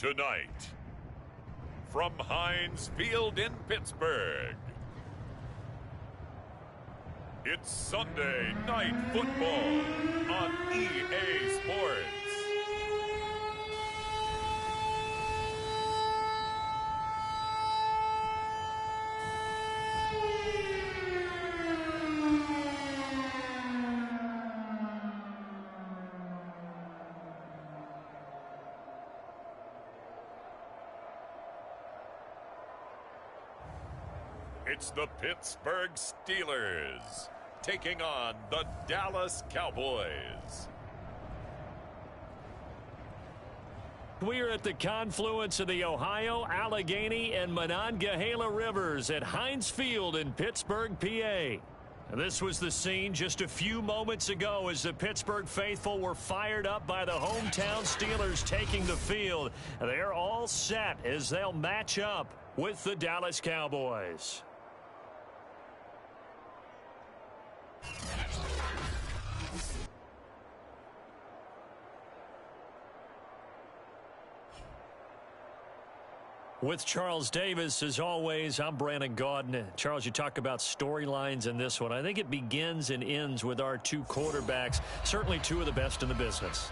Tonight, from Heinz Field in Pittsburgh, it's Sunday Night Football on EA Sports. It's the Pittsburgh Steelers taking on the Dallas Cowboys. We're at the confluence of the Ohio, Allegheny, and Monongahela Rivers at Heinz Field in Pittsburgh, PA. This was the scene just a few moments ago as the Pittsburgh faithful were fired up by the hometown Steelers taking the field. They're all set as they'll match up with the Dallas Cowboys. With Charles Davis, as always, I'm Brandon Gaudin. Charles, you talk about storylines in this one. I think it begins and ends with our two quarterbacks, certainly two of the best in the business.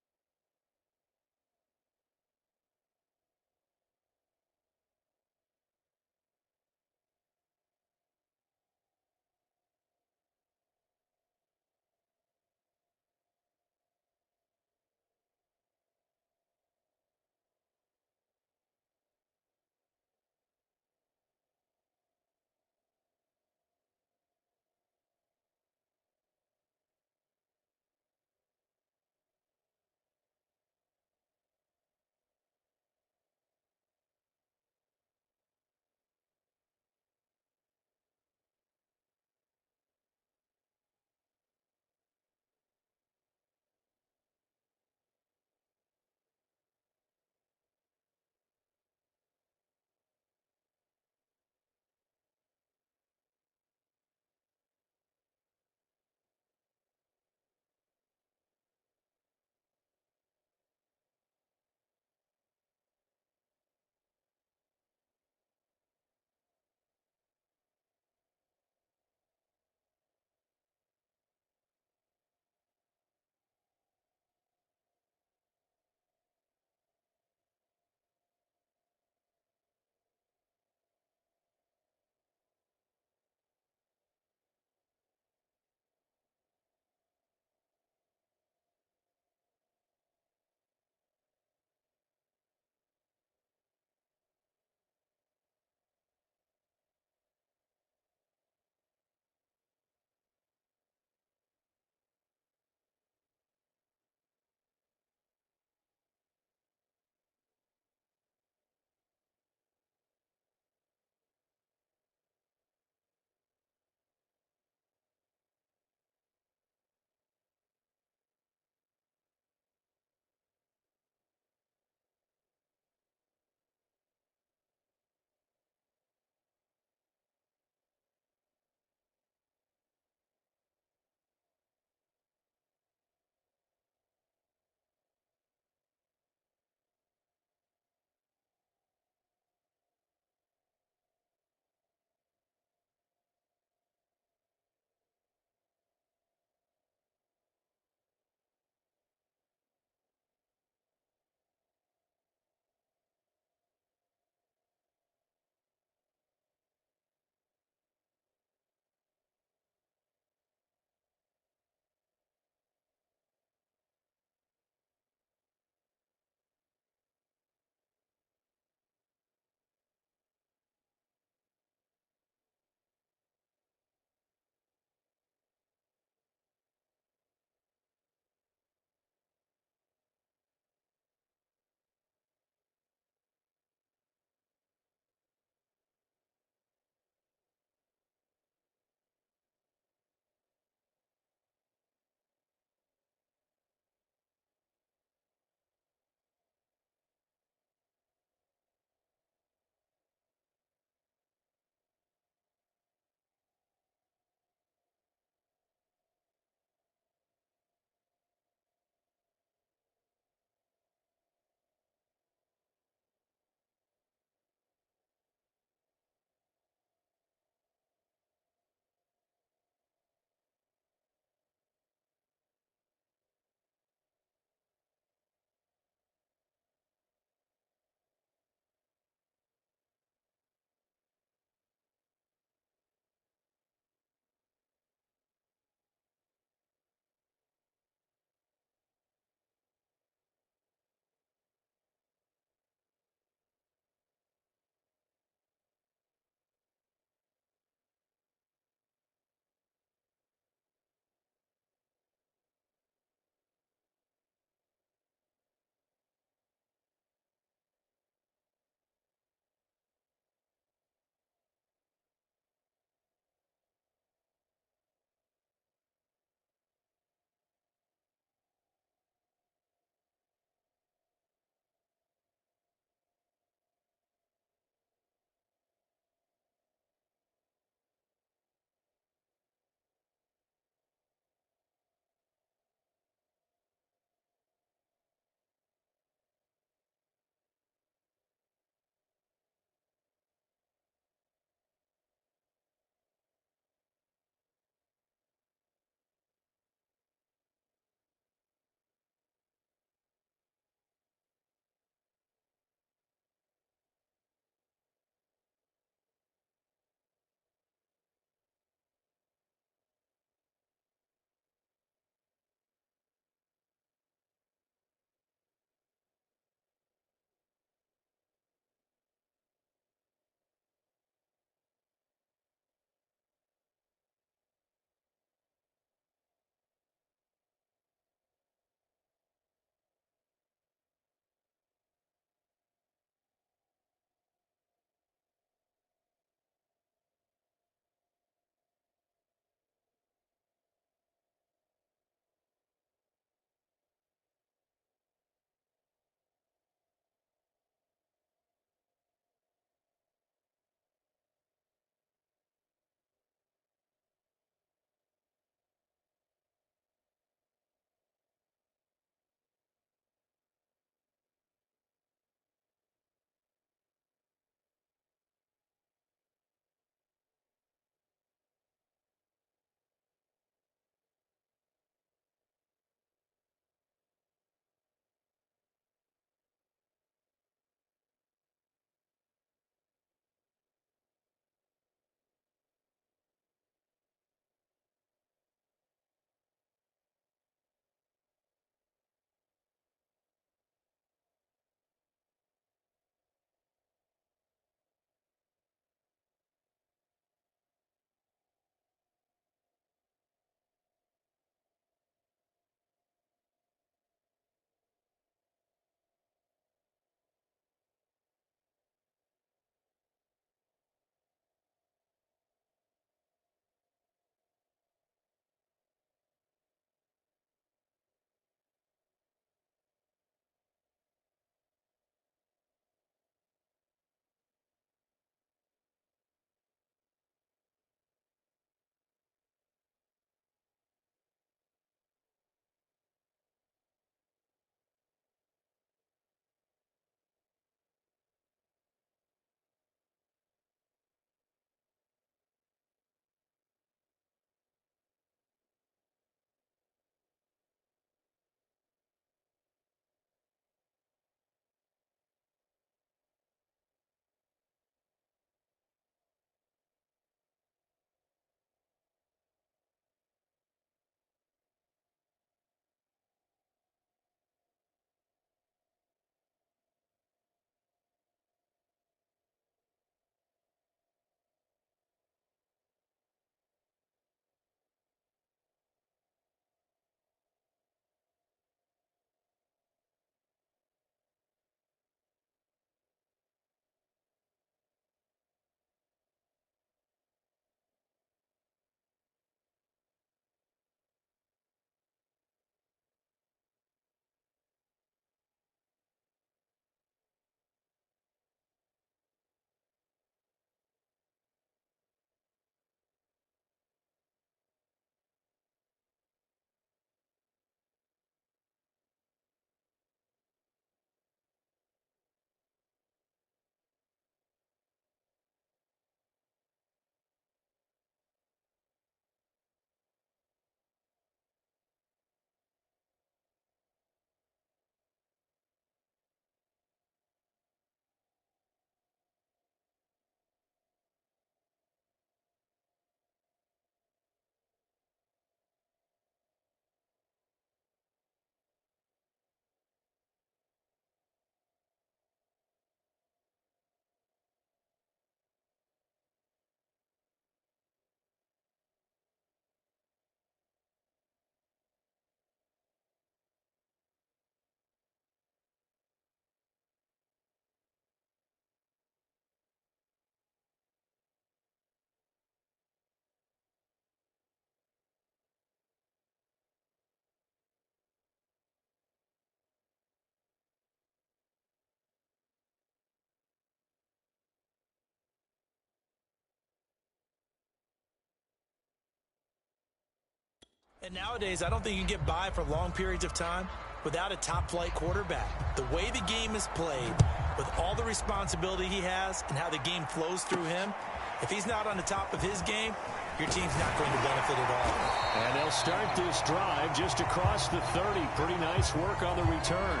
And nowadays, I don't think you can get by for long periods of time without a top-flight quarterback. The way the game is played, with all the responsibility he has and how the game flows through him, if he's not on the top of his game, your team's not going to benefit at all. And they'll start this drive just across the 30. Pretty nice work on the return.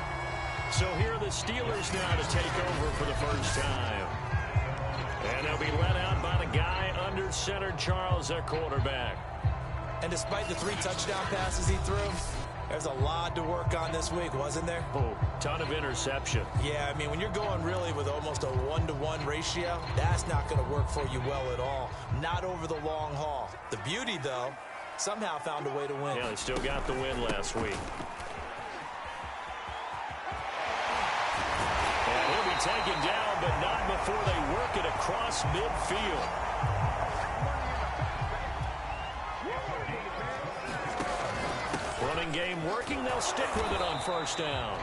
So here are the Steelers now to take over for the first time. And they'll be led out by the guy under center, Charles, at quarterback. And despite the 3 touchdown passes he threw, there's a lot to work on this week, wasn't there? Oh, ton of interception. Yeah, I mean, when you're going really with almost a 1-to-1 ratio, that's not going to work for you well at all. Not over the long haul. The beauty, though, somehow found a way to win. Yeah, they still got the win last week. And he'll be taken down, but not before they work it across midfield. Running game working. They'll stick with it on first down.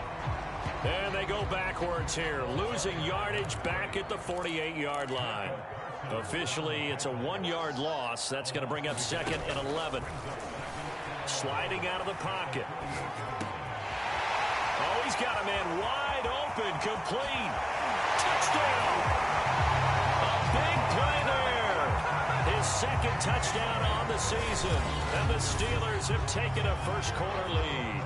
And they go backwards here, losing yardage back at the 48-yard line. Officially, it's a 1-yard loss. That's going to bring up 2nd and 11. Sliding out of the pocket. Oh, he's got a man wide open, complete. Touchdown! A big play there. His 2nd touchdown on the season. And the Steelers have taken a first-quarter lead.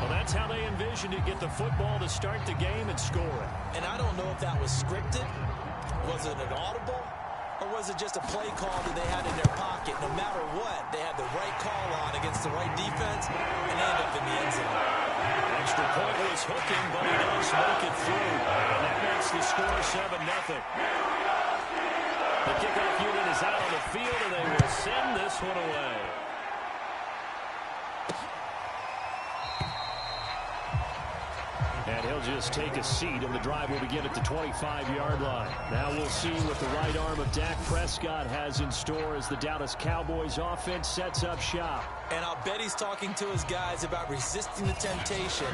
Well, that's how they envisioned it, get the football to start the game and score it. And I don't know if that was scripted. Was it an audible? Or was it just a play call that they had in their pocket? No matter what, they had the right call on against the right defense and ended up in the end zone. Extra point was hooking, but he does make it through. And that makes the score 7-0. The kickoff unit is out on the field, and they will send this one away. And he'll just take a seat, and the drive will begin at the 25-yard line. Now we'll see what the right arm of Dak Prescott has in store as the Dallas Cowboys offense sets up shop. And I'll bet he's talking to his guys about resisting the temptation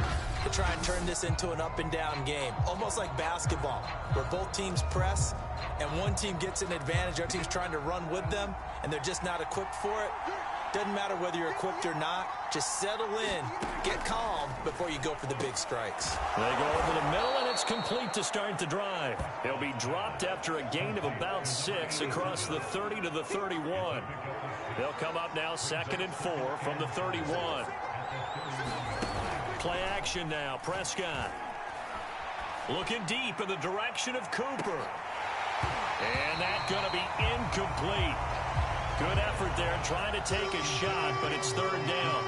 to try and turn this into an up-and-down game. Almost like basketball, where both teams press, and one team gets an advantage, the other team's trying to run with them, and they're just not equipped for it. Doesn't matter whether you're equipped or not. Just settle in, get calm before you go for the big strikes. They go over the middle, and it's complete to start the drive. They'll be dropped after a gain of about 6 across the 30 to the 31. They'll come up now 2nd and 4 from the 31. Play action now, Prescott. Looking deep in the direction of Cooper. And that's going to be incomplete. Good effort there, trying to take a shot, but it's 3rd down.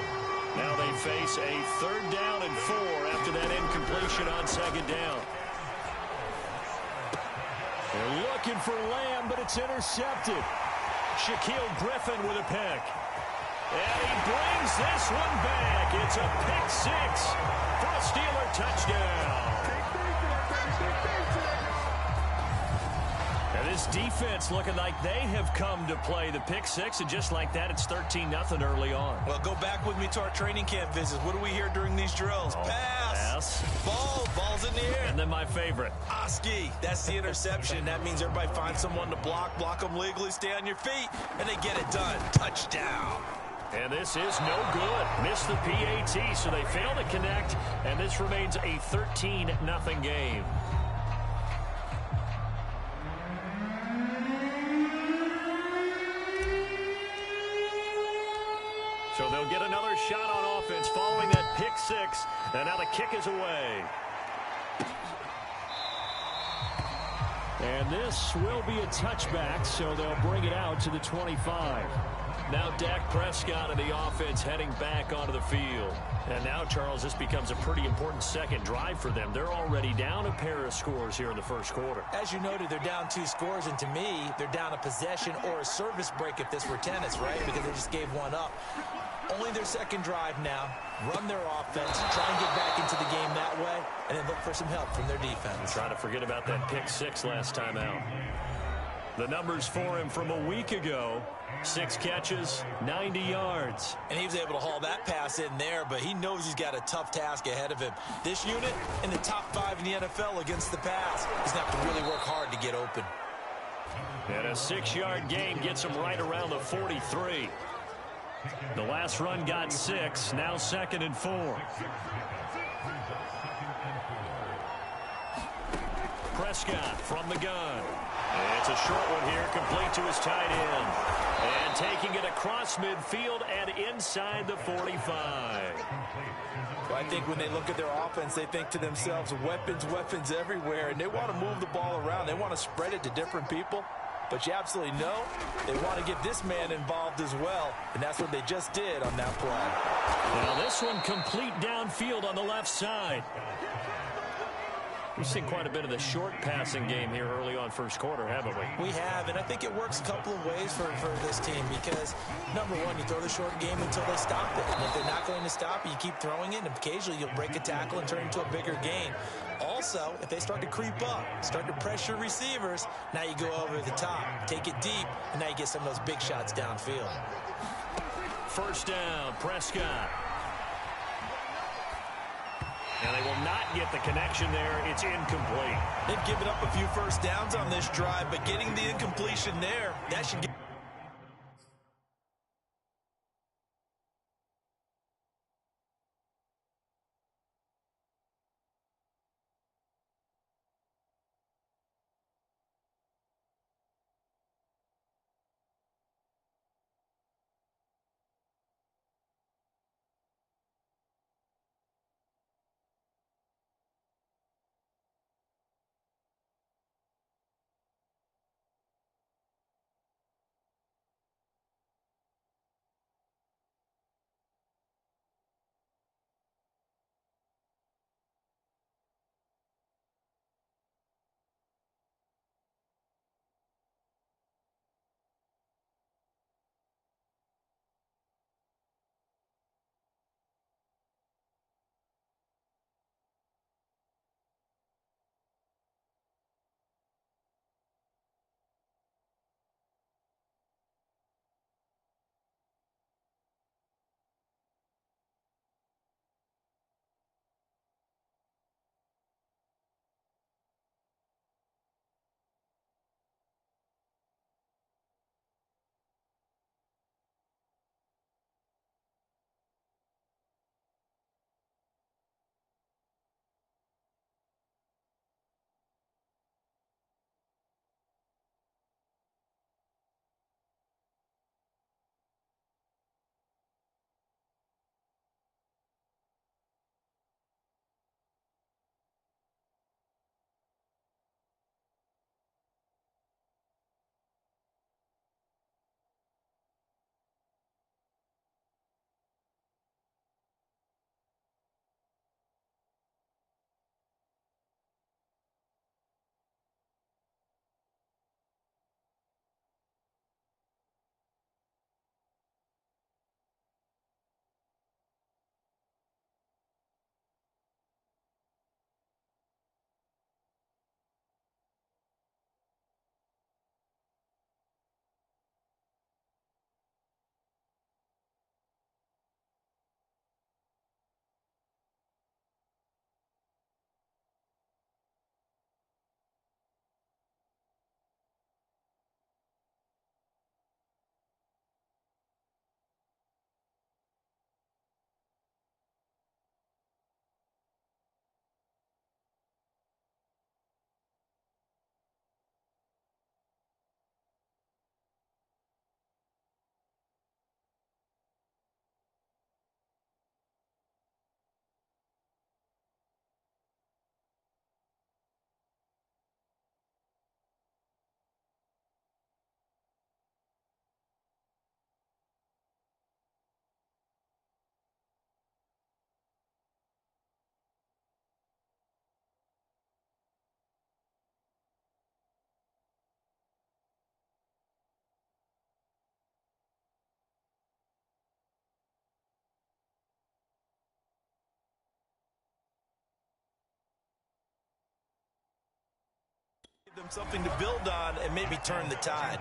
Now they face a 3rd down and 4 after that incompletion on 2nd down. They're looking for Lamb, but it's intercepted. Shaquille Griffin with a pick. And he brings this one back. It's a pick 6 for a Steeler touchdown. And this defense looking like they have come to play the pick 6, and just like that, it's 13-0 early on. Well, go back with me to our training camp visits. What do we hear during these drills? Pass. Ball's in the air. And then my favorite. Oski. That's the interception. That means everybody finds someone to block them legally, stay on your feet, and they get it done. Touchdown. And this is no good. Missed the PAT, so they fail to connect, and this remains a 13-0 game. So they'll get another shot on offense following that pick 6, and now the kick is away. And this will be a touchback, so they'll bring it out to the 25. Now Dak Prescott and the offense heading back onto the field. And now, Charles, this becomes a pretty important second drive for them. They're already down a pair of scores here in the first quarter. As you noted, they're down 2 scores, and to me, they're down a possession or a service break if this were tennis, right? Because they just gave one up. Only their second drive now. Run their offense, try and get back into the game that way, and then look for some help from their defense. Try to forget about that pick 6 last time out. The numbers for him from a week ago: 6 catches, 90 yards. And he was able to haul that pass in there, but he knows he's got a tough task ahead of him. This unit in the top 5 in the NFL against the pass. He's going to have to really work hard to get open. And a 6-yard gain gets him right around the 43. The last run got 6. Now 2nd and 4. Prescott from the gun. It's a short one here, complete to his tight end. And taking it across midfield and inside the 45. Well, I think when they look at their offense, they think to themselves, weapons, weapons everywhere, and they want to move the ball around. They want to spread it to different people. But you absolutely know they want to get this man involved as well, and that's what they just did on that play. Now this one complete downfield on the left side. We've seen quite a bit of the short passing game here early on first quarter, haven't we? We have, and I think it works a couple of ways for this team because, number one, you throw the short game until they stop it. And if they're not going to stop it, you keep throwing it, and occasionally you'll break a tackle and turn it into a bigger gain. Also, if they start to creep up, start to pressure receivers, now you go over the top, take it deep, and now you get some of those big shots downfield. First down, Prescott. And they will not get the connection there. It's incomplete. They've given up a few first downs on this drive, but getting the incompletion there, that should get... them something to build on and maybe turn the tide.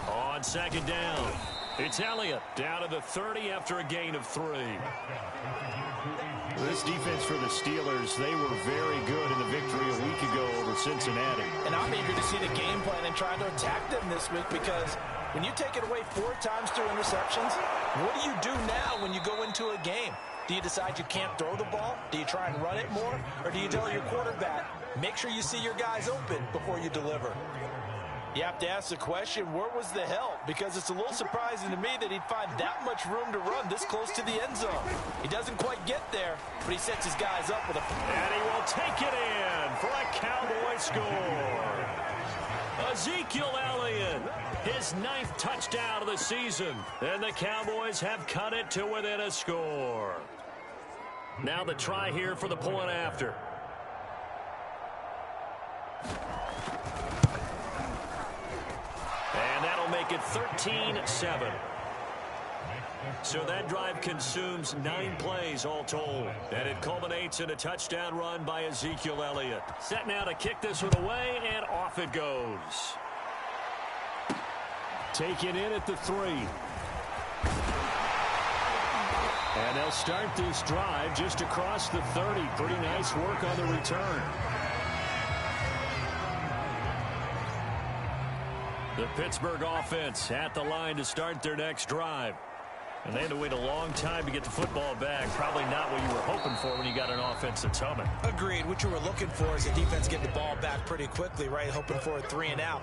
On second down, it's Elliott down to the 30 after a gain of 3. This defense for the Steelers, they were very good in the victory a week ago over Cincinnati. And I'm eager to see the game plan and try to attack them this week because When you take it away 4 times through interceptions, what do you do now when you go into a game? Do you decide you can't throw the ball? Do you try and run it more? Or do you tell your quarterback, make sure you see your guys open before you deliver? You have to ask the question, where was the help? Because it's a little surprising to me that he'd find that much room to run this close to the end zone. He doesn't quite get there, but he sets his guys up with a... And he will take it in for a Cowboy score. Ezekiel Elliott, his 9th touchdown of the season. And the Cowboys have cut it to within a score. Now the try here for the point after. And that'll make it 13-7. So that drive consumes 9 plays all told. And it culminates in a touchdown run by Ezekiel Elliott. Set now to kick this one away, and off it goes. Taken in at the 3. And they'll start this drive just across the 30. Pretty nice work on the return. The Pittsburgh offense at the line to start their next drive. And they had to wait a long time to get the football back. Probably not what you were hoping for when you got an offense that's humming. Agreed. What you were looking for is the defense getting the ball back pretty quickly, right? Hoping for a 3 and out.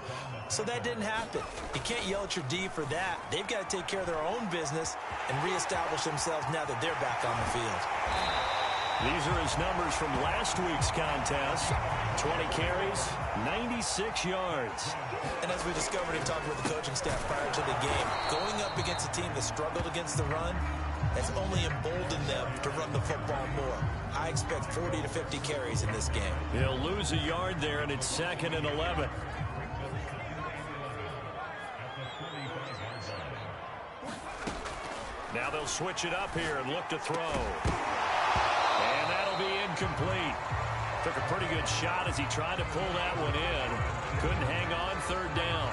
So that didn't happen. You can't yell at your D for that. They've got to take care of their own business and reestablish themselves now that they're back on the field. These are his numbers from last week's contest. 20 carries, 96 yards. And as we discovered in talking with the coaching staff prior to the game, going up against a team that struggled against the run, that's only emboldened them to run the football more. I expect 40 to 50 carries in this game. He'll lose a yard there, and it's 2nd and 11. Now they'll switch it up here and look to throw. And that'll be incomplete. Took a pretty good shot as he tried to pull that one in. Couldn't hang on 3rd down.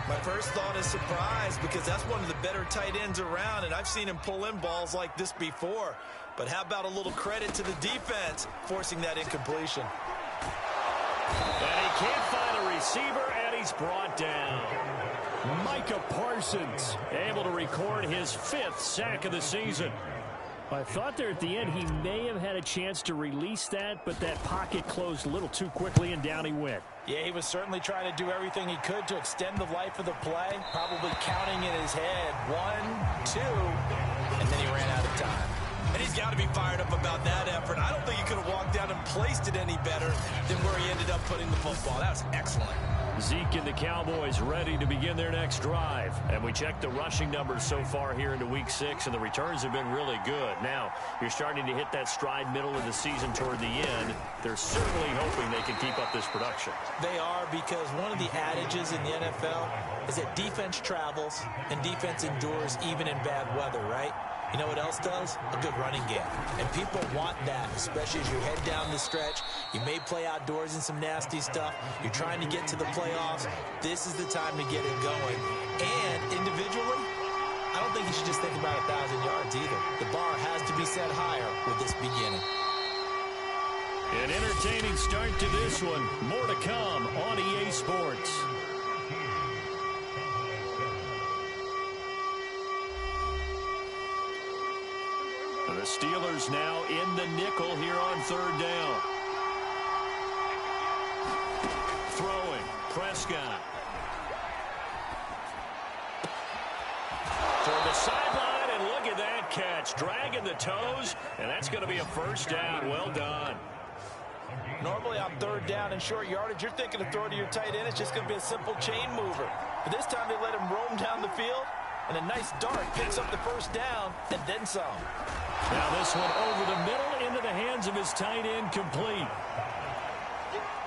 My first thought is surprise, because that's one of the better tight ends around, and I've seen him pull in balls like this before. But how about a little credit to the defense forcing that incompletion? And he can't find a receiver, and he's brought down. Micah Parsons able to record his 5th sack of the season. I thought there at the end he may have had a chance to release that, but that pocket closed a little too quickly, and down he went. Yeah, he was certainly trying to do everything he could to extend the life of the play, probably counting in his head 1, 2, and then he ran out of time. And he's got to be fired up about that effort. I don't think he could have walked down and placed it any better than where he ended up putting the football. That was excellent. Zeke and the Cowboys ready to begin their next drive. And we checked the rushing numbers so far here into Week 6, and the returns have been really good. Now, you're starting to hit that stride middle of the season toward the end. They're certainly hoping they can keep up this production. They are, because one of the adages in the NFL is that defense travels and defense endures even in bad weather, right? You know what else does? A good running game. And people want that, especially as you head down the stretch. You may play outdoors in some nasty stuff. You're trying to get to the playoffs. This is the time to get it going. And individually, I don't think you should just think about 1,000 yards either. The bar has to be set higher with this beginning. An entertaining start to this one. More to come on EA Sports. The Steelers now in the nickel here on 3rd down. Throwing, Prescott. Toward the sideline, and look at that catch. Dragging the toes, and that's going to be a 1st down. Well done. Normally on 3rd down and short yardage, you're thinking of throwing to your tight end. It's just going to be a simple chain mover. But this time they let him roam down the field, and a nice dart picks up the 1st down and then some. Now this one over the middle into the hands of his tight end, complete.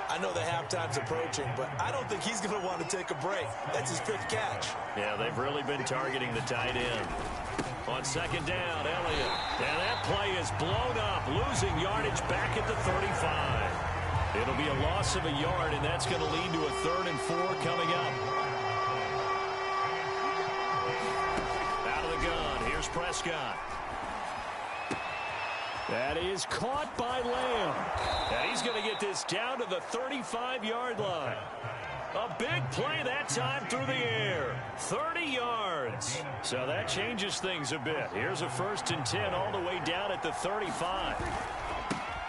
I know the halftime's approaching, but I don't think he's going to want to take a break. That's his 5th catch. Yeah, they've really been targeting the tight end. On 2nd down, Elliott. And that play is blown up, losing yardage back at the 35. It'll be a loss of a yard, and that's going to lead to a 3rd and 4 coming up. Out of the gun, here's Prescott. That is caught by Lamb. And he's going to get this down to the 35-yard line. A big play that time through the air. 30 yards. So that changes things a bit. Here's a 1st and 10 all the way down at the 35.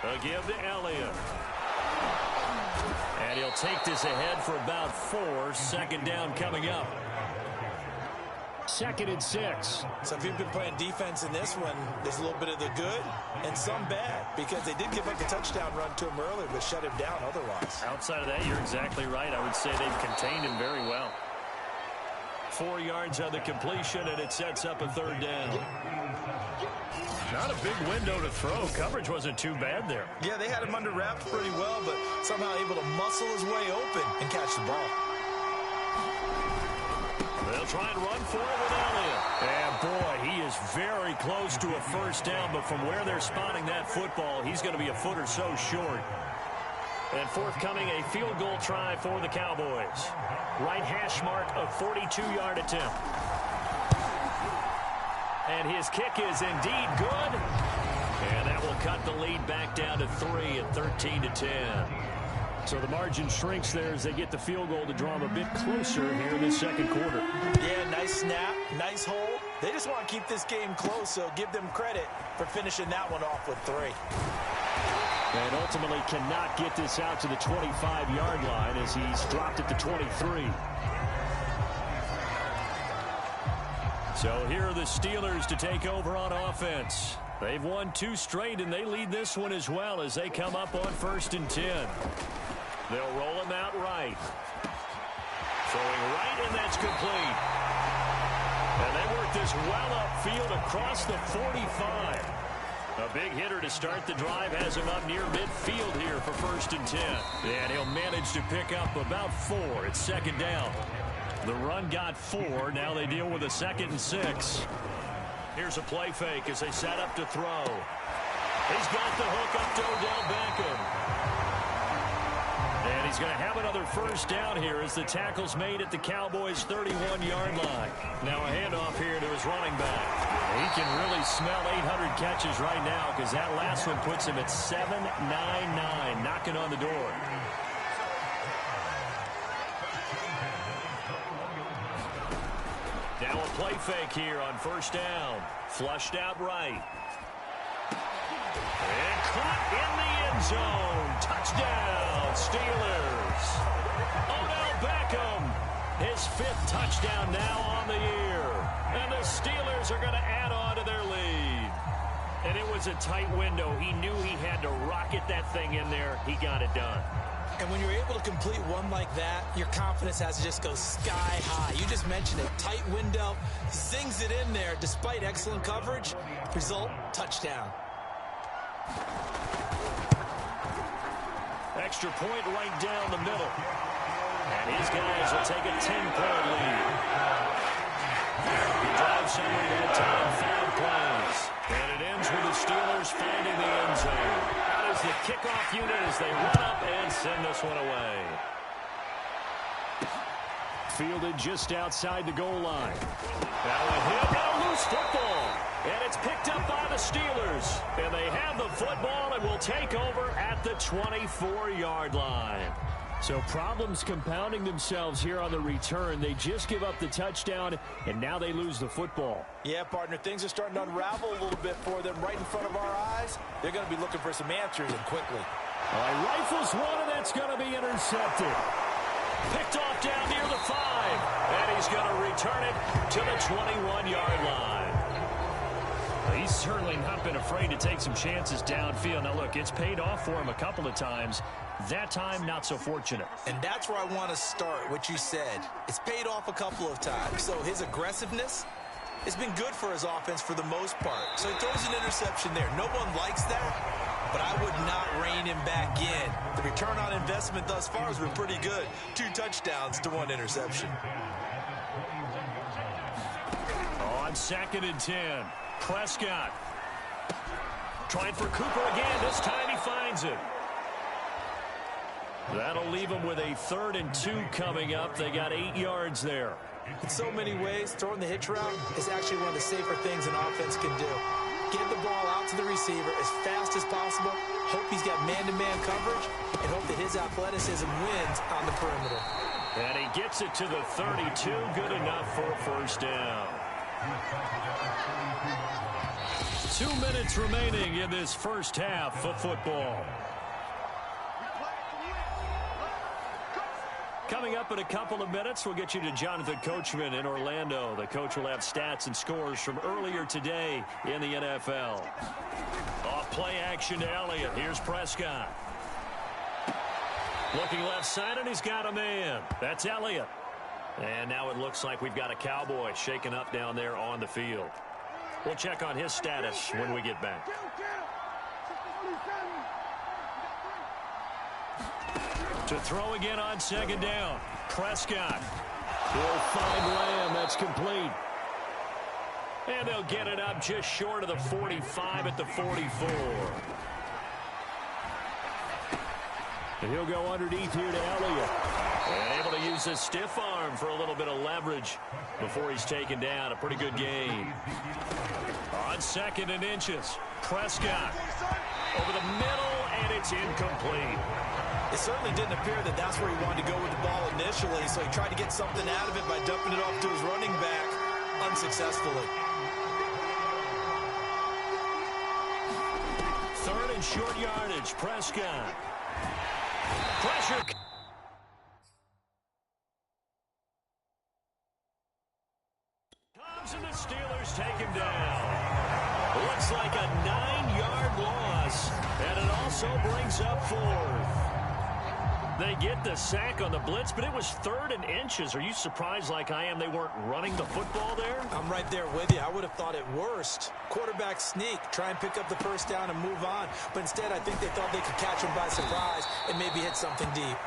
A give to Elliott. And he'll take this ahead for about 4. 2nd down coming up. 2nd and 6. So if you've been playing defense in this one, there's a little bit of the good and some bad, because they did give up a touchdown run to him earlier, but shut him down otherwise. Outside of that, you're exactly right. I would say they've contained him very well. 4 yards on the completion, and it sets up a 3rd down. Not a big window to throw. Coverage wasn't too bad there. Yeah, they had him under wraps pretty well, but somehow able to muscle his way open and catch the ball. They'll try and run for it with Elliott. And, boy, he is very close to a 1st down, but from where they're spotting that football, he's going to be a foot or so short. And forthcoming, a field goal try for the Cowboys. Right hash mark, a 42-yard attempt. And his kick is indeed good. And that will cut the lead back down to 3 at 13-10. So the margin shrinks there as they get the field goal to draw them a bit closer here in the 2nd quarter. Yeah, nice snap, nice hold. They just want to keep this game close, so give them credit for finishing that one off with 3. And ultimately cannot get this out to the 25-yard line as he's dropped at the 23. So here are the Steelers to take over on offense. They've won 2 straight, and they lead this one as well as they come up on 1st and 10. They'll roll him out right. Throwing right, and that's complete. And they work this well upfield across the 45. A big hitter to start the drive has him up near midfield here for 1st and 10. And he'll manage to pick up about 4. It's 2nd down. The run got 4. Now they deal with a 2nd and 6. Here's a play fake as they set up to throw. He's got the hook up to Odell Beckham. And he's going to have another 1st down here as the tackle's made at the Cowboys' 31-yard line. Now a handoff here to his running back. He can really smell 800 catches right now because that last one puts him at 799, knocking on the door. Now a play fake here on 1st down. Flushed out right. And caught in the end zone. Touchdown, Steelers. Odell Beckham, his 5th touchdown now on the year. And the Steelers are going to add on to their lead. And it was a tight window. He knew he had to rocket that thing in there. He got it done. And when you're able to complete one like that, your confidence has to just go sky high. You just mentioned it. Tight window, zings it in there despite excellent coverage. Result, touchdown. Extra point right down the middle. And his guys will take a 10-point lead. He drives somewhere that time, 5 plays. And it ends with the Steelers finding the end zone. Out is the kickoff unit as they run up and send this one away. Fielded just outside the goal line. Now a hit and a loose football. And it's picked up by the Steelers. And they have the football and will take over at the 24-yard line. So problems compounding themselves here on the return. They just give up the touchdown, and now they lose the football. Yeah, partner, things are starting to unravel a little bit for them right in front of our eyes. They're going to be looking for some answers, and quickly. Rifles one, and that's going to be intercepted. Picked off down near the 5. And he's going to return it to the 21-yard line. He's certainly not been afraid to take some chances downfield. Now, look, it's paid off for him a couple of times. That time, not so fortunate. And that's where I want to start, what you said. It's paid off a couple of times. So his aggressiveness has been good for his offense for the most part. So he throws an interception there. No one likes that, but I would not rein him back in. The return on investment thus far has been pretty good. 2 touchdowns to 1 interception. On 2nd and 10, Prescott trying for Cooper again. This time he finds it. That'll leave them with a 3rd and 2 coming up. They got 8 yards there. In so many ways, throwing the hitch route is actually one of the safer things an offense can do. Get the ball out to the receiver as fast as possible. Hope he's got man-to-man coverage, and hope that his athleticism wins on the perimeter. And he gets it to the 32. Good enough for a first down. 2 minutes remaining in this first half of football. Coming up in a couple of minutes, we'll get you to Jonathan Coachman in Orlando. The coach will have stats and scores from earlier today in the NFL. Off play action to Elliott. Here's Prescott. Looking left side, and he's got a man. That's Elliott. And now it looks like we've got a Cowboy shaken up down there on the field. We'll check on his status when we get back. To throw again on second down. Prescott. He'll find Lamb. That's complete. And they'll get it up just short of the 45 at the 44. And he'll go underneath here to Elliott. And able to use his stiff arm for a little bit of leverage before he's taken down. A pretty good game. On 2nd and inches. Prescott over the middle, and it's incomplete. It certainly didn't appear that that's where he wanted to go with the ball initially, so he tried to get something out of it by dumping it off to his running back unsuccessfully. 3rd and short yardage. Prescott. Pressure. Comes and the Steelers take him down. Looks like a 9-yard loss, and it also brings up 4th. They get the sack on the blitz, but it was 3rd and inches. Are you surprised like I am they weren't running the football there? I'm right there with you. I would have thought at worst, quarterback sneak, try and pick up the first down and move on. But instead, I think they thought they could catch him by surprise and maybe hit something deep.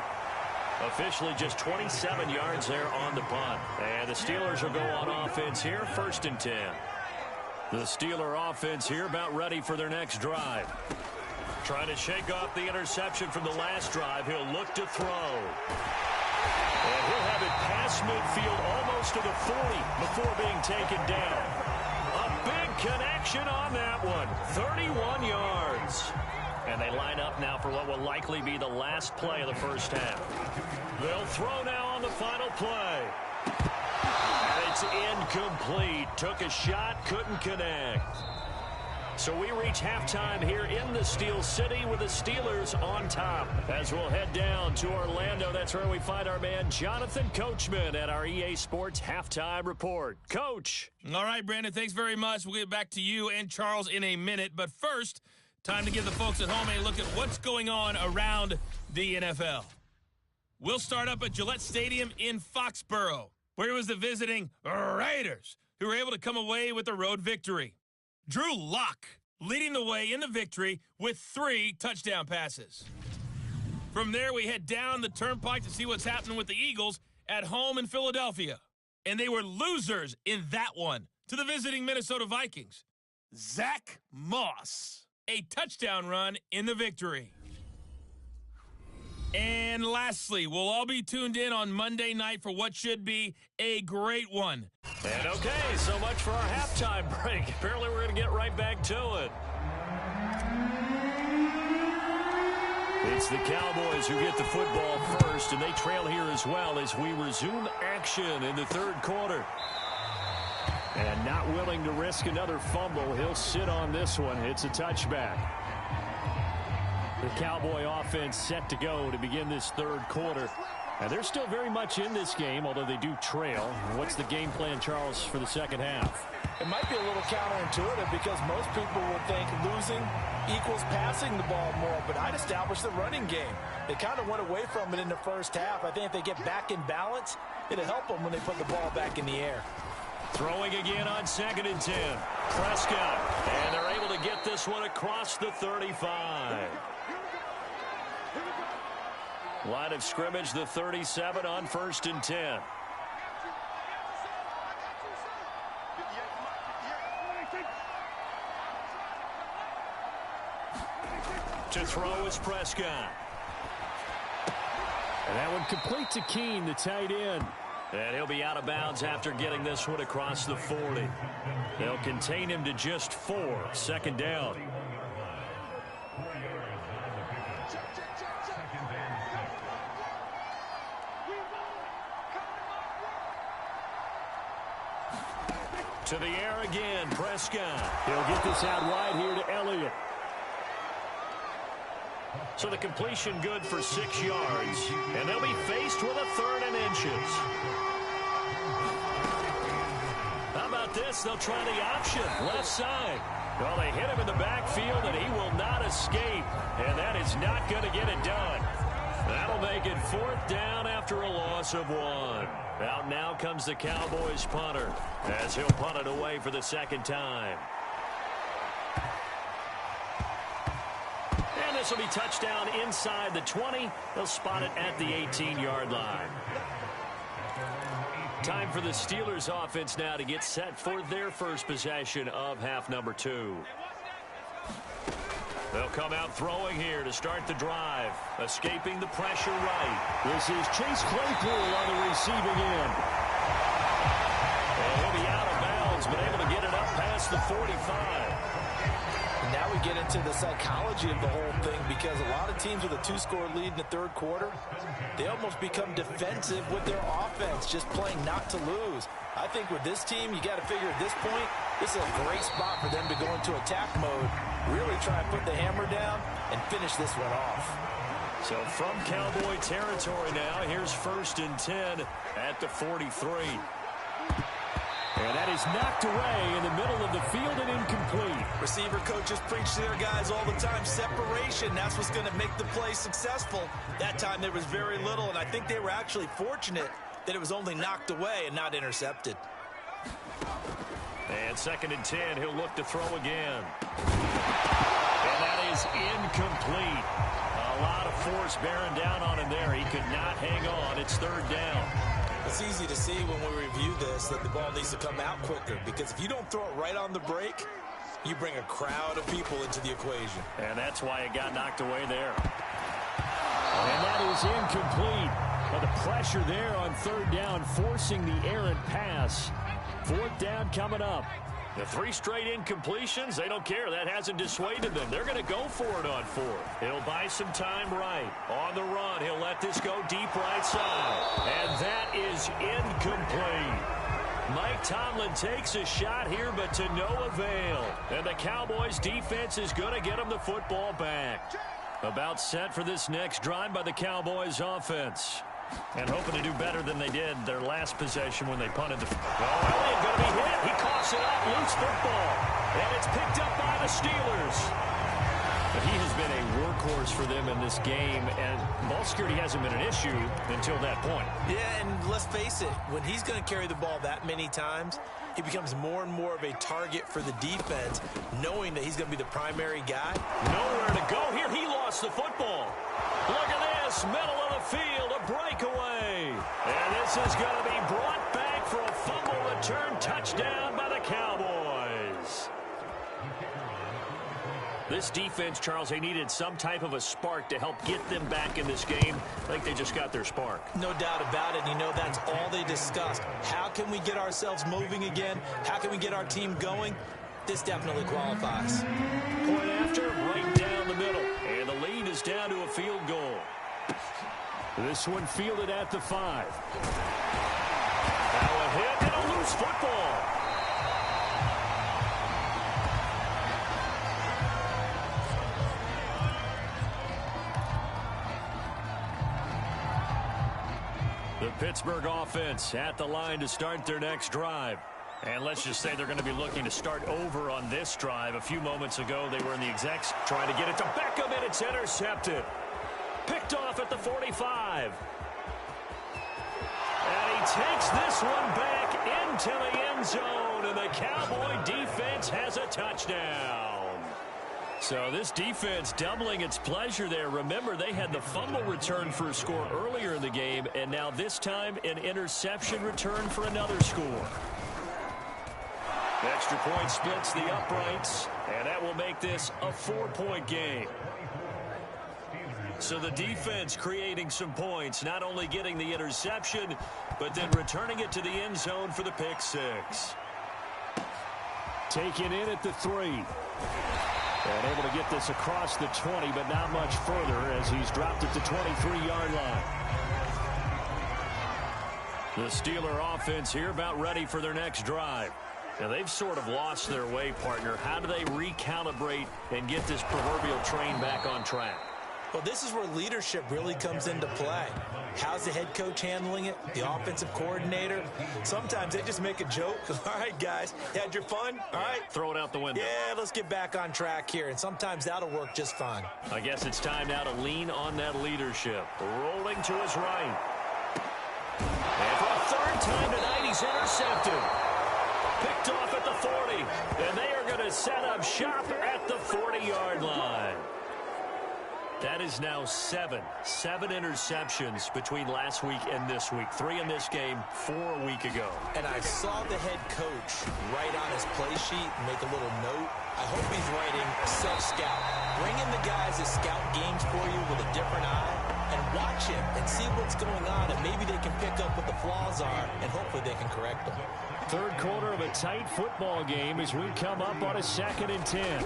Officially just 27 yards there on the punt. And the Steelers will go on offense here, 1st and 10. The Steeler offense here about ready for their next drive. Trying to shake off the interception from the last drive. He'll look to throw. And he'll have it past midfield almost to the 40 before being taken down. A big connection on that one. 31 yards. And they line up now for what will likely be the last play of the first half. They'll throw now on the final play. And it's incomplete. Took a shot, couldn't connect. So we reach halftime here in the Steel City with the Steelers on top. As we'll head down to Orlando, that's where we find our man Jonathan Coachman at our EA Sports Halftime Report. Coach. All right, Brandon, thanks very much. We'll get back to you and Charles in a minute. But first, time to give the folks at home a look at what's going on around the NFL. We'll start up at Gillette Stadium in Foxborough, where it was the visiting Raiders who were able to come away with the road victory. Drew Lock leading the way in the victory with 3 touchdown passes. From there, we head down the turnpike to see what's happening with the Eagles at home in Philadelphia. And they were losers in that one to the visiting Minnesota Vikings. Zach Moss, a touchdown run in the victory. And lastly, we'll all be tuned in on Monday night for what should be a great one. And okay, so much for our halftime break. Apparently we're going to get right back to it. It's the Cowboys who get the football first, and they trail here as well as we resume action in the 3rd quarter. And not willing to risk another fumble, he'll sit on this one. It's a touchback. The Cowboy offense set to go to begin this 3rd quarter. And they're still very much in this game, although they do trail. What's the game plan, Charles, for the second half? It might be a little counterintuitive because most people would think losing equals passing the ball more, but I'd establish the running game. They kind of went away from it in the first half. I think if they get back in balance, it'll help them when they put the ball back in the air. Throwing again on 2nd and 10. Prescott, and they're able to get this one across the 35. Line of scrimmage, the 37 on 1st and 10. To throw is Prescott. And that one complete to Keene, the tight end. And he'll be out of bounds after getting this one across the 40. They'll contain him to just 4. 2nd down. To the air again, Prescott. He'll get this out wide here to Elliott. So the completion good for 6 yards. And they'll be faced with a 3rd and inches. How about this? They'll try the option, left side. Well, they hit him in the backfield, and he will not escape. And that is not going to get it done. That'll make it 4th down after a loss of 1. Out now comes the Cowboys punter as he'll punt it away for the 2nd time. And this will be touchdown inside the 20. They'll spot it at the 18-yard line. Time for the Steelers offense now to get set for their first possession of half number 2. They'll come out throwing here to start the drive. Escaping the pressure right. This is Chase Claypool on the receiving end. And he'll be out of bounds, but able to get it up past the 45. And now we get into the psychology of the whole thing, because a lot of teams with a 2-score lead in the 3rd quarter, they almost become defensive with their offense, just playing not to lose. I think with this team, you got to figure at this point, this is a great spot for them to go into attack mode, really try and put the hammer down and finish this one off. So from Cowboy territory now, here's 1st and 10 at the 43. And that is knocked away in the middle of the field and incomplete. Receiver coaches preach to their guys all the time, separation. That's what's going to make the play successful. That time there was very little, and I think they were actually fortunate that it was only knocked away and not intercepted. And 2nd and 10, he'll look to throw again. And that is incomplete. A lot of force bearing down on him there. He could not hang on. It's 3rd down. It's easy to see when we review this that the ball needs to come out quicker, because if you don't throw it right on the break, you bring a crowd of people into the equation. And that's why it got knocked away there. And that is incomplete. But the pressure there on 3rd down, forcing the errant pass. 4th down coming up. The 3 straight incompletions, they don't care. That hasn't dissuaded them. They're going to go for it on 4th. He'll buy some time right. On the run, he'll let this go deep right side. And that is incomplete. Mike Tomlin takes a shot here, but to no avail. And the Cowboys defense is going to get him the football back. About set for this next drive by the Cowboys offense. And hoping to do better than they did their last possession when they punted the... Oh, Elliott going to be hit. He coughs it up. Loose football. And it's picked up by the Steelers. But he has been a workhorse for them in this game, and ball security hasn't been an issue until that point. Yeah, and let's face it, when he's going to carry the ball that many times, he becomes more and more of a target for the defense, knowing that he's going to be the primary guy. Nowhere to go here. He lost the football. Look at this, middle of the field, a breakaway. And this is going to be brought back for a fumble return touchdown by the Cowboys. This defense, Charles, they needed some type of a spark to help get them back in this game. I think they just got their spark. No doubt about it. You know, that's all they discussed. How can we get ourselves moving again? How can we get our team going? This definitely qualifies. Point after, right down the middle. And the lead is down to a field goal. This one fielded at the 5. Now a hit and a loose football. The Pittsburgh offense at the line to start their next drive. And let's just say they're going to be looking to start over on this drive. A few moments ago, they were in the execs trying to get it to Beckham, and it's intercepted. Picked off at the 45. And he takes this one back into the end zone, and the Cowboy defense has a touchdown. So this defense doubling its pleasure there. Remember, they had the fumble return for a score earlier in the game, and now this time an interception return for another score. Extra point splits the uprights, and that will make this a 4-point game. So the defense creating some points, not only getting the interception, but then returning it to the end zone for the pick 6. Taken in at the 3. And able to get this across the 20, but not much further as he's dropped at the 23-yard line. The Steeler offense here about ready for their next drive. Now, they've sort of lost their way, partner. How do they recalibrate and get this proverbial train back on track? Well, this is where leadership really comes into play. How's the head coach handling it? The offensive coordinator? Sometimes they just make a joke. All right, guys, had your fun? All right. Throw it out the window. Yeah, let's get back on track here. And sometimes that'll work just fine. I guess it's time now to lean on that leadership. Rolling to his right. And for a third time tonight, he's intercepted. Picked off at the 40. And they are going to set up shop at the 40-yard line. That is now seven interceptions between last week and this week. 3 in this game, 4 a week ago. And I saw the head coach write on his play sheet, make a little note. I hope he's writing self-scout. Bring in the guys that scout games for you with a different eye and watch him and see what's going on, and maybe they can pick up what the flaws are, and hopefully they can correct them. Third quarter of a tight football game as we come up on a 2nd and 10.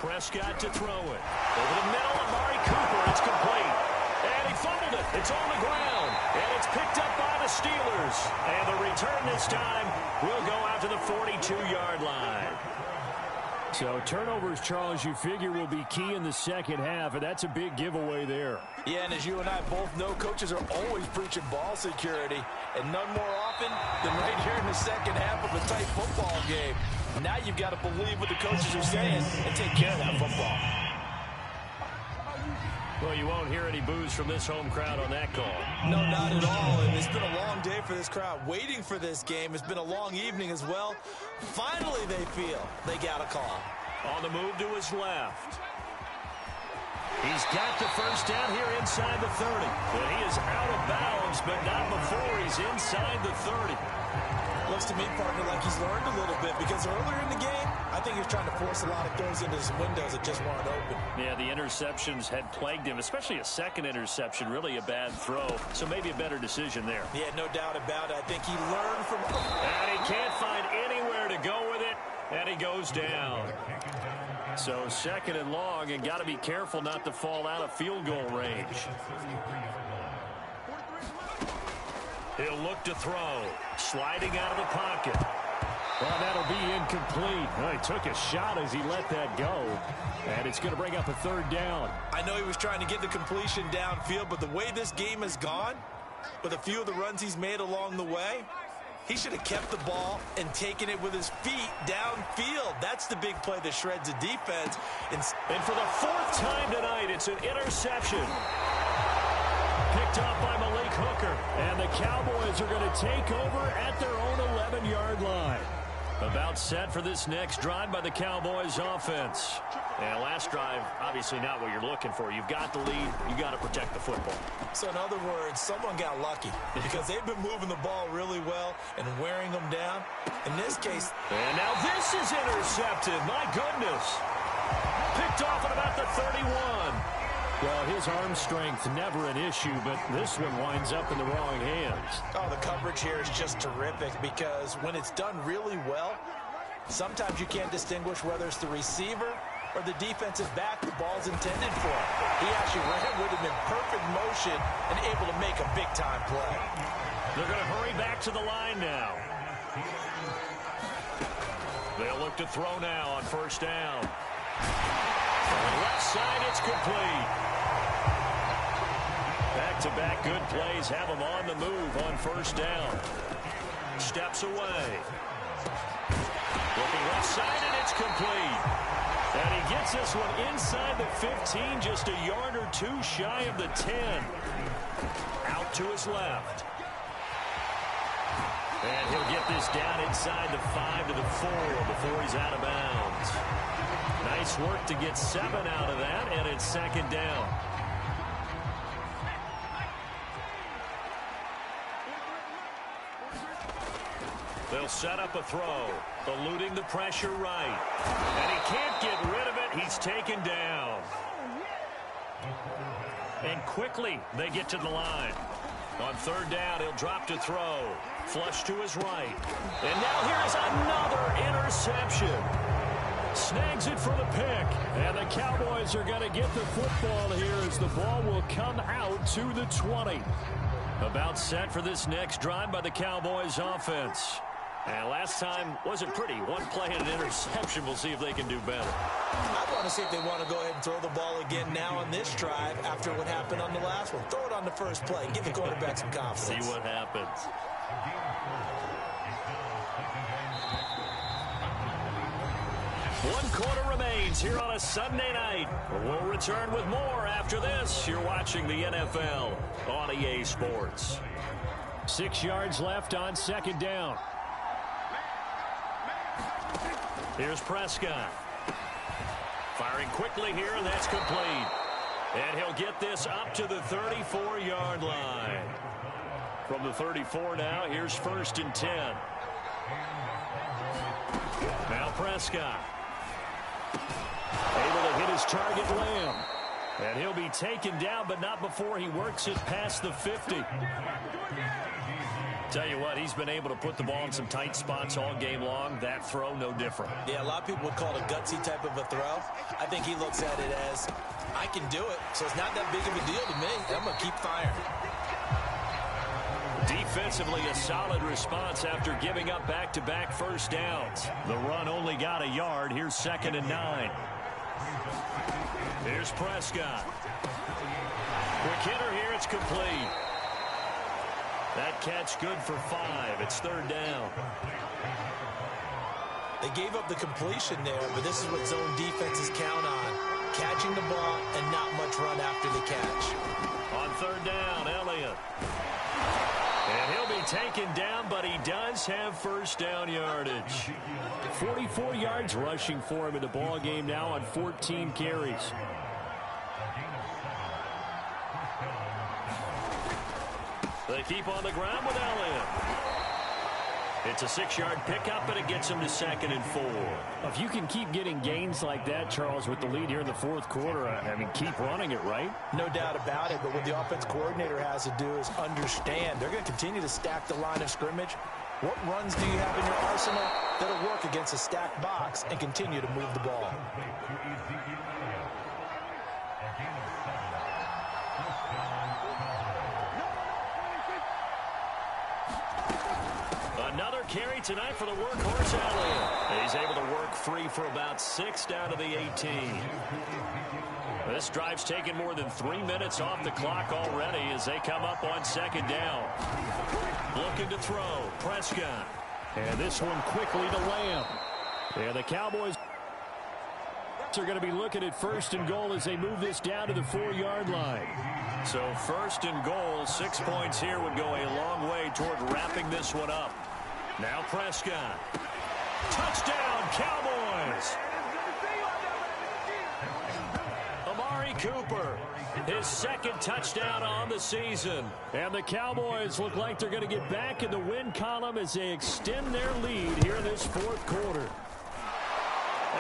Prescott to throw it. Over the middle, Amari Cooper. It's complete. And he fumbled it. It's on the ground. And it's picked up by the Steelers. And the return this time will go out to the 42-yard line. So turnovers, Charles, you figure will be key in the second half, and that's a big giveaway there. Yeah, and as you and I both know, coaches are always preaching ball security, and none more often than right here in the second half of a tight football game. Now you've got to believe what the coaches are saying and take care of that football. Well, you won't hear any boos from this home crowd on that call. No, not at all. And it's been a long day for this crowd waiting for this game. It's been a long evening as well. Finally, they feel they got a call. On the move to his left. He's got the first down here inside the 30. But he is out of bounds, but not before he's inside the 30. Looks to me, partner, like he's learned a little bit, because earlier in the game, I think he was trying to force a lot of throws into some windows that just weren't open. Yeah, the interceptions had plagued him, especially a second interception, really a bad throw. So maybe a better decision there. Yeah, no doubt about it. I think he learned from... And he can't find anywhere to go with it, and he goes down. So 2nd and long, and got to be careful not to fall out of field goal range. He'll look to throw. Sliding out of the pocket. Well, that'll be incomplete. Well, he took a shot as he let that go. And it's going to bring up a 3rd down. I know he was trying to get the completion downfield, but the way this game has gone, with a few of the runs he's made along the way, he should have kept the ball and taken it with his feet downfield. That's the big play that shreds the defense. And for the 4th time tonight, it's an interception. Picked off by Malik Hooker. And the Cowboys are going to take over at their own 11-yard line. About set for this next drive by the Cowboys offense. And last drive, obviously not what you're looking for. You've got the lead. You've got to protect the football. So in other words, someone got lucky because they've been moving the ball really well and wearing them down. In this case. And now this is intercepted. My goodness. Picked off at about the 31. Well, his arm strength never an issue, but this one winds up in the wrong hands. Oh, the coverage here is just terrific because when it's done really well, sometimes you can't distinguish whether it's the receiver or the defensive back the ball's intended for. He actually ran with him in perfect motion and able to make a big-time play. They're going to hurry back to the line now. They'll look to throw now on 1st down. On the left side, it's complete. Back-to-back good plays have him on the move on 1st down. Steps away. Looking left side, and it's complete. And he gets this one inside the 15, just a yard or 2 shy of the 10. Out to his left. And he'll get this down inside the 5 to the 4 before he's out of bounds. Nice work to get 7 out of that, and it's 2nd down. They'll set up a throw, eluding the pressure right. And he can't get rid of it. He's taken down. And quickly they get to the line. On 3rd down, he'll drop to throw. Flush to his right. And now here's another interception. Snags it for the pick. And the Cowboys are going to get the football here as the ball will come out to the 20. About set for this next drive by the Cowboys offense. And last time wasn't pretty. One play and an interception. We'll see if they can do better. I want to see if they want to go ahead and throw the ball again now on this drive after what happened on the last one. Throw it on the first play. Give the quarterback some confidence. See what happens. One quarter remains here on a Sunday night. We'll return with more after this. You're watching the NFL on EA Sports. 6 yards left on second down. Here's Prescott. Firing quickly here, and that's complete. And he'll get this up to the 34-yard line. From the 34 now, here's 1st and 10. Now Prescott. Able to hit his target, Lamb. And he'll be taken down, but not before he works it past the 50. Tell you what, he's been able to put the ball in some tight spots all game long. That throw, no different. Yeah, a lot of people would call it a gutsy type of a throw. I think he looks at it as, I can do it, so it's not that big of a deal to me. I'm going to keep firing. Defensively, a solid response after giving up back-to-back first downs. The run only got a yard. Here's 2nd and 9. Here's Prescott. Quick hitter here. It's complete. That catch good for 5. It's 3rd down. They gave up the completion there, but this is what zone defenses count on. Catching the ball and not much run after the catch. On 3rd down, Elliott. And he'll be taken down, but he does have first down yardage. 44 yards rushing for him in the ball game now on 14 carries. They keep on the ground with Elliott. It's a 6-yard pickup, and it gets him to 2nd and 4. If you can keep getting gains like that, Charles, with the lead here in the 4th quarter, I mean, keep running it, right? No doubt about it, but what the offense coordinator has to do is understand. They're going to continue to stack the line of scrimmage. What runs do you have in your arsenal that'll work against a stacked box and continue to move the ball? Another carry tonight for the workhorse Elliott. He's able to work free for about 6 down to the 18. This drive's taken more than 3 minutes off the clock already as they come up on 2nd down. Looking to throw. Prescott. And this one quickly to Lamb. And the Cowboys are going to be looking at 1st and goal as they move this down to the 4-yard line. So 1st and goal, 6 points here would go a long way toward wrapping this one up. Now Prescott. Touchdown, Cowboys! Amari Cooper, his 2nd touchdown on the season. And the Cowboys look like they're going to get back in the win column as they extend their lead here in this 4th quarter.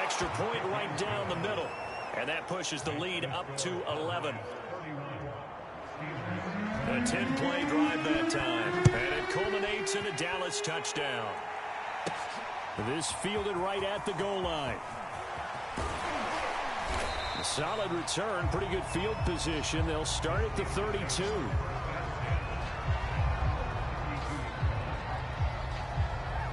Extra point right down the middle. And that pushes the lead up to 11. A 10-play drive that time. And it culminates in a Dallas touchdown. This fielded right at the goal line. A solid return, pretty good field position. They'll start at the 32.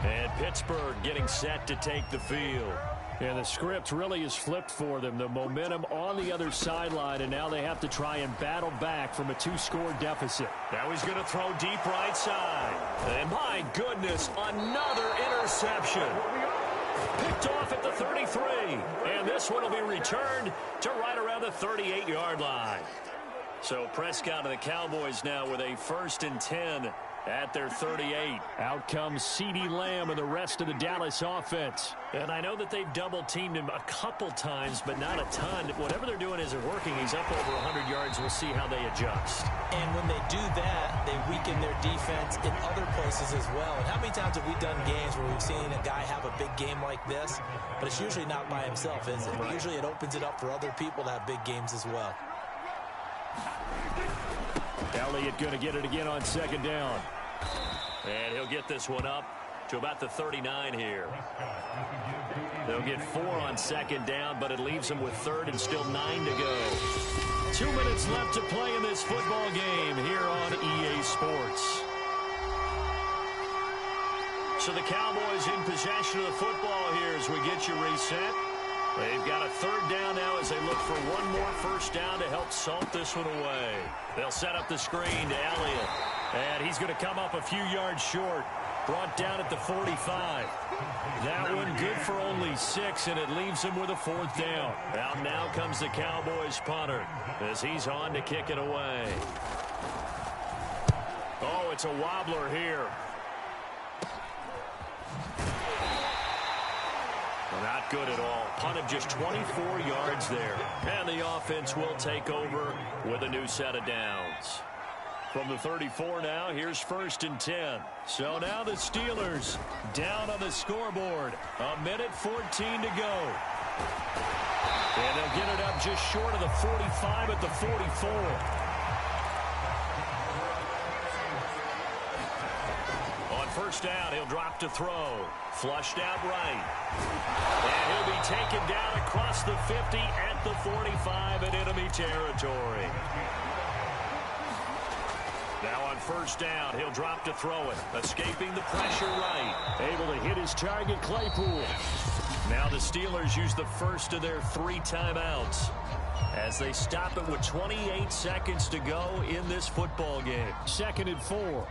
And Pittsburgh getting set to take the field. And the script really is flipped for them. The momentum on the other sideline, and now they have to try and battle back from a 2-score deficit. Now he's going to throw deep right side. And my goodness, another interception. Picked off at the 33. And this one will be returned to right around the 38-yard line. So Prescott and the Cowboys now with a 1st and 10 at their 38. Out comes CeeDee Lamb and the rest of the Dallas offense. And I know that they've double-teamed him a couple times, but not a ton. Whatever they're doing isn't working. He's up over 100 yards. We'll see how they adjust. And when they do that, they weaken their defense in other places as well. And how many times have we done games where we've seen a guy have a big game like this? But it's usually not by himself, is it? Right. Usually it opens it up for other people to have big games as well. Elliott going to get it again on 2nd down. And he'll get this one up to about the 39 here. They'll get 4 on 2nd down, but it leaves them with 3rd and still 9 to go. 2 minutes left to play in this football game here on EA Sports. So the Cowboys in possession of the football here as we get you reset. They've got a third down now as they look for one more first down to help salt this one away. They'll set up the screen to Elliott. And he's going to come up a few yards short. Brought down at the 45. That one good for only 6, and it leaves him with a fourth down. Out now comes the Cowboys punter as he's on to kick it away. Oh, it's a wobbler here. Not good at all. Punt of just 24 yards there. And the offense will take over with a new set of downs. From the 34 now, here's 1st and 10. So now the Steelers down on the scoreboard. 1:14 to go. And they'll get it up just short of the 45 at the 44. On first down, he'll drop to throw. Flushed out right. And he'll be taken down across the 50 at the 45 in enemy territory. Now on first down, he'll drop to throw it. Escaping the pressure right. Able to hit his target, Claypool. Now the Steelers use the first of their 3 timeouts as they stop it with 28 seconds to go in this football game. 2nd and 4.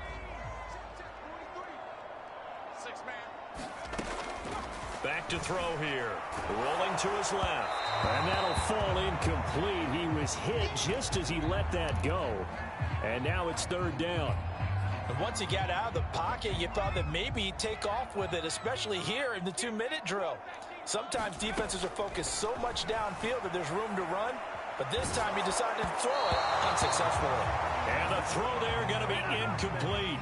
Back to throw here. Rolling to his left. And that'll fall incomplete. He was hit just as he let that go. And now it's 3rd down. And once he got out of the pocket, you thought that maybe he'd take off with it, especially here in the 2-minute drill. Sometimes defenses are focused so much downfield that there's room to run. But this time he decided to throw it unsuccessfully. And the throw there going to be incomplete.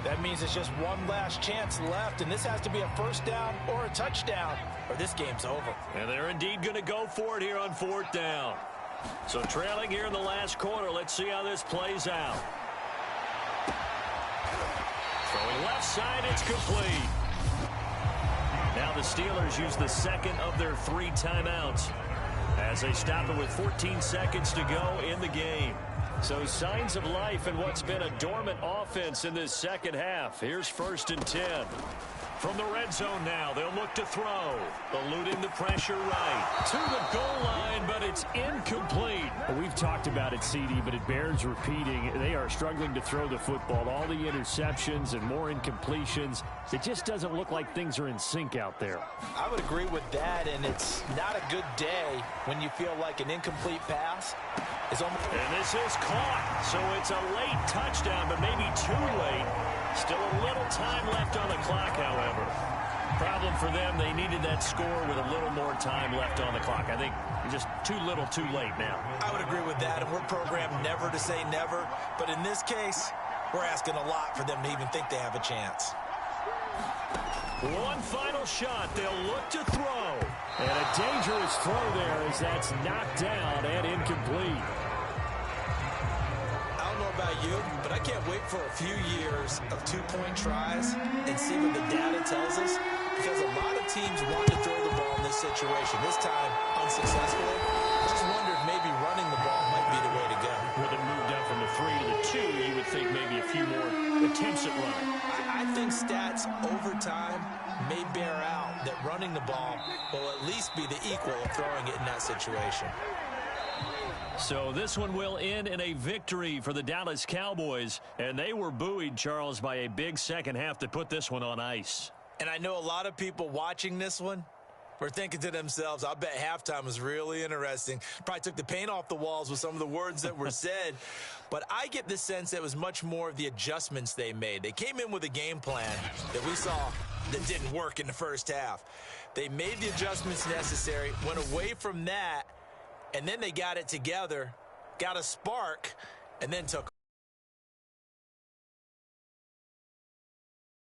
That means it's just one last chance left, and this has to be a first down or a touchdown, or this game's over. And they're indeed going to go for it here on 4th down. So trailing here in the last quarter, let's see how this plays out. Throwing left side, it's complete. Now the Steelers use the second of their 3 timeouts as they stop it with 14 seconds to go in the game. So signs of life in what's been a dormant offense in this second half. Here's 1st and 10. From the red zone now, they'll look to throw. Eluding the pressure right. To the goal line, but it's incomplete. Well, we've talked about it, CD, but it bears repeating. They are struggling to throw the football. All the interceptions and more incompletions. It just doesn't look like things are in sync out there. I would agree with that, and it's not a good day when you feel like an incomplete pass is almost... And this is caught, so it's a late touchdown, but maybe too late. Still a little time left on the clock, however. Problem for them, they needed that score with a little more time left on the clock. I think just too little, too late now. I would agree with that, and we're programmed never to say never. But in this case, we're asking a lot for them to even think they have a chance. One final shot. They'll look to throw. And a dangerous throw there as that's knocked down and incomplete. I don't know about you, but I can't wait for a few years of 2-point tries and see what the data tells us, because a lot of teams want to throw the ball in this situation. This time, unsuccessfully. Just wondered maybe running the ball might be the way to go. With it moved up from the 3 to the 2, you would think maybe a few more attempts at running. I think stats over time may bear out that running the ball will at least be the equal of throwing it in that situation. So this one will end in a victory for the Dallas Cowboys, and they were buoyed, Charles, by a big second half to put this one on ice. And I know a lot of people watching this one were thinking to themselves, I bet halftime was really interesting. Probably took the paint off the walls with some of the words that were said. But I get the sense that it was much more of the adjustments they made. They came in with a game plan that we saw that didn't work in the first half. They made the adjustments necessary, went away from that, and then they got it together, got a spark, and then took